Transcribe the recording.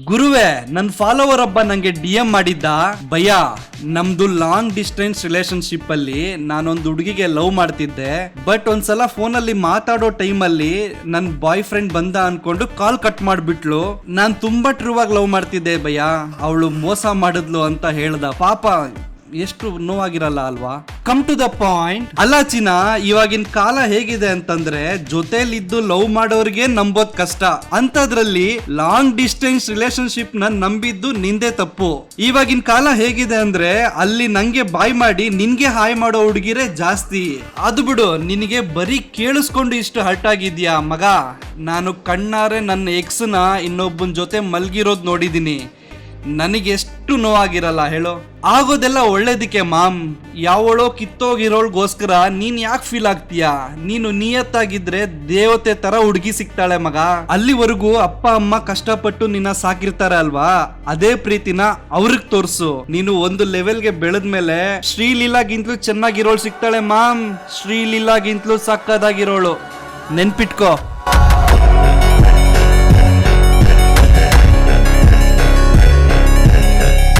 ಗುರುವೆ, ನನ್ ಫಾಲೋವರ್ ಒಬ್ಬ ನಂಗೆ DM ಮಾಡಿದ್ದ, ಭಯ್ಯ ನಮ್ದು ಲಾಂಗ್ ಡಿಸ್ಟೆನ್ಸ್ ರಿಲೇಶನ್ಶಿಪ್ ಅಲ್ಲಿ ನಾನೊಂದು ಹುಡುಗಿಗೆ ಲವ್ ಮಾಡ್ತಿದ್ದೆ. ಬಟ್ ಒಂದ್ಸಲ ಫೋನ್ ಅಲ್ಲಿ ಮಾತಾಡೋ ಟೈಮ್ ಅಲ್ಲಿ ನನ್ ಬಾಯ್ ಫ್ರೆಂಡ್ ಬಂದ ಅನ್ಕೊಂಡು ಕಾಲ್ ಕಟ್ ಮಾಡ್ಬಿಟ್ಲು. ನಾನ್ ತುಂಬಾ ಟ್ರೂ ಆಗಿ ಲವ್ ಮಾಡ್ತಿದ್ದೆ ಭಯ್ಯ, ಅವಳು ಮೋಸ ಮಾಡಿದ್ಲು ಅಂತ ಹೇಳ್ದ. ಪಾಪ ಎಷ್ಟು ನೋವಾಗಿರಲ್ಲ ಅಲ್ವಾ. Come to the point. ಅಲ್ಲ ಚಿನ್ನ, ಇವಾಗಿನ ಕಾಲ ಹೇಗಿದೆ ಅಂತಂದ್ರೆ ಜೊತೆಲಿದ್ದು ಲವ್ ಮಾಡೋರ್ಗೆ ನಂಬೋದ್ ಕಷ್ಟ. ಅಂತದ್ರಲ್ಲಿ ಲಾಂಗ್ ಡಿಸ್ಟೆನ್ಸ್ ರಿಲೇಶನ್ಶಿಪ್ ನ ನಂಬಿದ್ದು ನಿಂದೆ ತಪ್ಪು. ಇವಾಗಿನ ಕಾಲ ಹೇಗಿದೆ ಅಂದ್ರೆ ಅಲ್ಲಿ ನಂಗೆ ಬಾಯ್ ಮಾಡಿ ನಿನ್ಗೆ ಹಾಯ್ ಮಾಡೋ ಹುಡುಗಿರೇ ಜಾಸ್ತಿ. ಅದು ಬಿಡು, ನಿನಗೆ ಬರೀ ಕೇಳಿಸ್ಕೊಂಡು ಇಷ್ಟು ಹರ್ಟ್ ಆಗಿದ್ಯಾ ಮಗ. ನಾನು ಕಣ್ಣಾರೆ ನನ್ನ ಎಕ್ಸ್ ನ ಇನ್ನೊಬ್ಬನ ಜೊತೆ ಮಲ್ಗಿರೋದ್ ನೋಡಿದೀನಿ. ನನಗೆ ಎಷ್ಟು ನೋವಾಗಿರಲ್ಲ ಹೇಳೋ. ಆಗೋದೆಲ್ಲ ಒಳ್ಳೇದಕ್ಕೆ ಮಾಮ್. ಯಾವಳೋ ಕಿತ್ತೋಗಿರೋಳ್ಗೋಸ್ಕರ ನೀನ್ ಯಾಕೆ ಫೀಲ್ ಆಗ್ತೀಯಾ? ನೀನು ನಿಯತ್ತಾಗಿದ್ರೆ ದೇವತೆ ತರ ಹುಡುಗಿ ಸಿಗ್ತಾಳೆ ಮಗ. ಅಲ್ಲಿವರೆಗೂ ಅಪ್ಪ ಅಮ್ಮ ಕಷ್ಟಪಟ್ಟು ನಿನ್ನ ಸಾಕಿರ್ತಾರೆ ಅಲ್ವಾ, ಅದೇ ಪ್ರೀತಿನ ಅವ್ರಿಗೆ ತೋರ್ಸು. ನೀನು ಒಂದು ಲೆವೆಲ್ಗೆ ಬೆಳೆದ್ಮೇಲೆ ಶ್ರೀಲೀಲಾಗಿಂತಲೂ ಚೆನ್ನಾಗಿರೋಳು ಸಿಗ್ತಾಳೆ ಮಾಮ್. ಶ್ರೀಲೀಲಾಗಿಂತಲೂ ಸಕ್ಕದಾಗಿರೋಳು, ನೆನ್ಪಿಟ್ಕೋ.